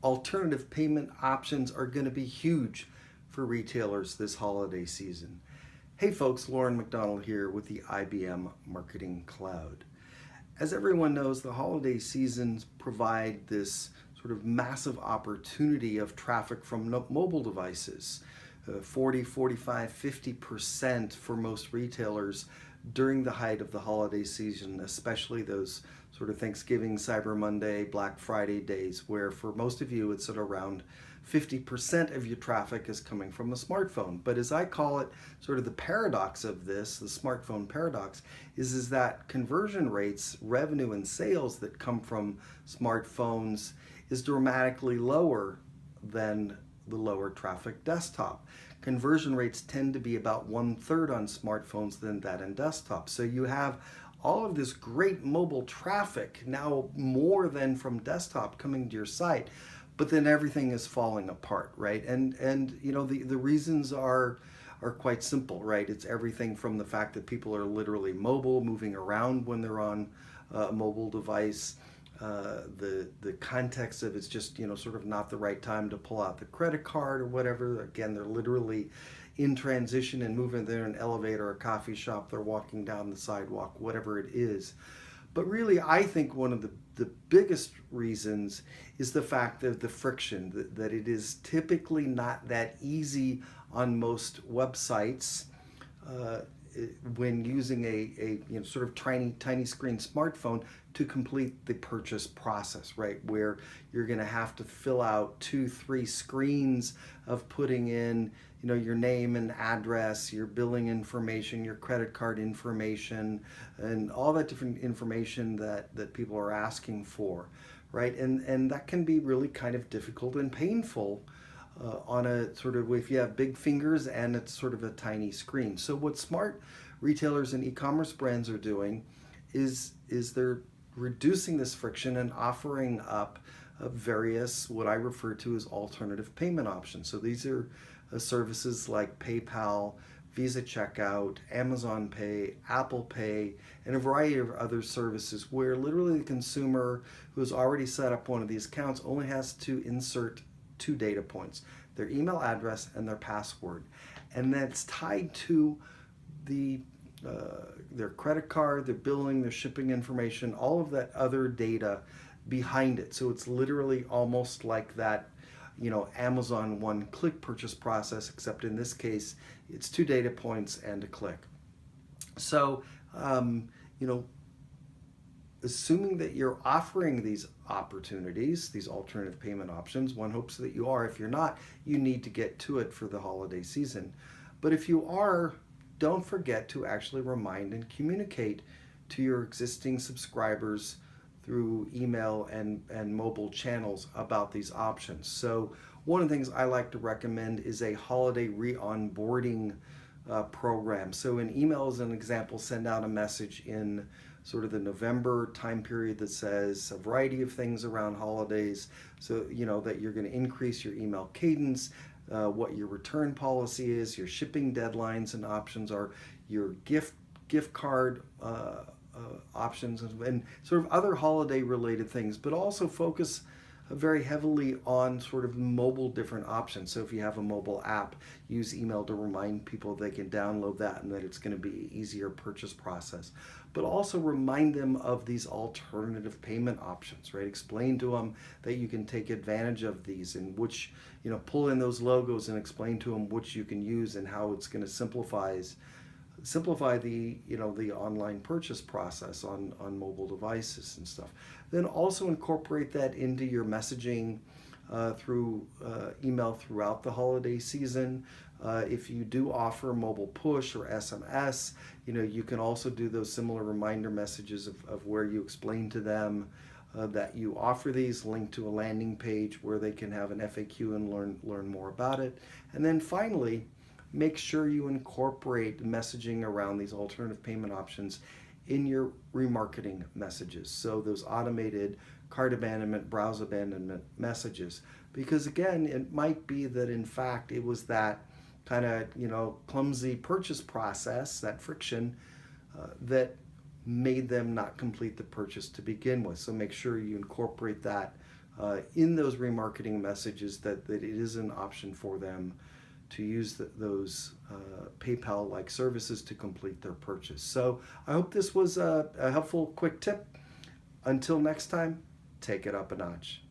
alternative payment options are going to be huge for retailers this holiday season. Hey folks, Lauren McDonald here with the IBM Marketing Cloud. As everyone knows, the holiday seasons provide this sort of massive opportunity of traffic from mobile devices. 40, 45, 50% for most retailers during the height of the holiday season, especially those sort of Thanksgiving, Cyber Monday, Black Friday days, where for most of you it's at around 50% of your traffic is coming from a smartphone. But as I call it, sort of the paradox of this, the smartphone paradox, is that conversion rates, revenue and sales that come from smartphones is dramatically lower than the lower traffic desktop. Conversion rates tend to be about 1/3 on smartphones than that in desktop. So you have all of this great mobile traffic, now more than from desktop, coming to your site, but then everything is falling apart, right? And you know, the reasons are quite simple, right? It's everything from the fact that people are literally mobile, moving around when they're on a mobile device. The context of it's just, you know, sort of not the right time to pull out the credit card or whatever. Again, they're literally in transition and moving there in an elevator, a coffee shop, they're walking down the sidewalk, whatever it is. But really, I think one of the biggest reasons is the fact of the friction, that it is typically not that easy on most websites when using a you know, sort of tiny screen smartphone to complete the purchase process, right? Where you're going to have to fill out 2-3 screens of putting in, you know, your name and address, your billing information, your credit card information, and all that different information that people are asking for, right? And that can be really kind of difficult and painful on a sort of, if you have big fingers and it's sort of a tiny screen. So what smart retailers and e-commerce brands are doing is they're reducing this friction and offering up various, what I refer to as alternative payment options. So these are services like PayPal, Visa Checkout, Amazon Pay, Apple Pay, and a variety of other services where literally the consumer who has already set up one of these accounts only has to insert 2 data points, their email address and their password. And that's tied to their credit card, their billing, their shipping information, all of that other data behind it. So it's literally almost like that, you know, Amazon one-click purchase process, except in this case, it's 2 data points and a click. So, you know, assuming that you're offering these opportunities, these alternative payment options, one hopes that you are. If you're not, you need to get to it for the holiday season. But if you are, don't forget to actually remind and communicate to your existing subscribers through email and mobile channels about these options. So one of the things I like to recommend is a holiday re-onboarding program. So in email, as an example, send out a message in sort of the November time period that says a variety of things around holidays. So, you know, that you're going to increase your email cadence, what your return policy is, your shipping deadlines and options are, your gift card options, and sort of other holiday related things, but also focus very heavily on sort of mobile different options. So if you have a mobile app, use email to remind people they can download that and that it's going to be an easier purchase process. But also remind them of these alternative payment options, right? Explain to them that you can take advantage of these, and which, you know, pull in those logos and explain to them which you can use and how it's going to simplify the, you know, the online purchase process on mobile devices and stuff. Then also incorporate that into your messaging through email throughout the holiday season. If you do offer mobile push or SMS, you know, you can also do those similar reminder messages of where you explain to them that you offer these, link to a landing page where they can have an FAQ and learn more about it. And then finally, make sure you incorporate messaging around these alternative payment options in your remarketing messages. So those automated cart abandonment, browse abandonment messages. Because again, it might be that in fact it was that kind of, you know, clumsy purchase process, that friction, that made them not complete the purchase to begin with. So make sure you incorporate that in those remarketing messages that it is an option for them to use those PayPal-like services to complete their purchase. So I hope this was a helpful quick tip. Until next time, take it up a notch.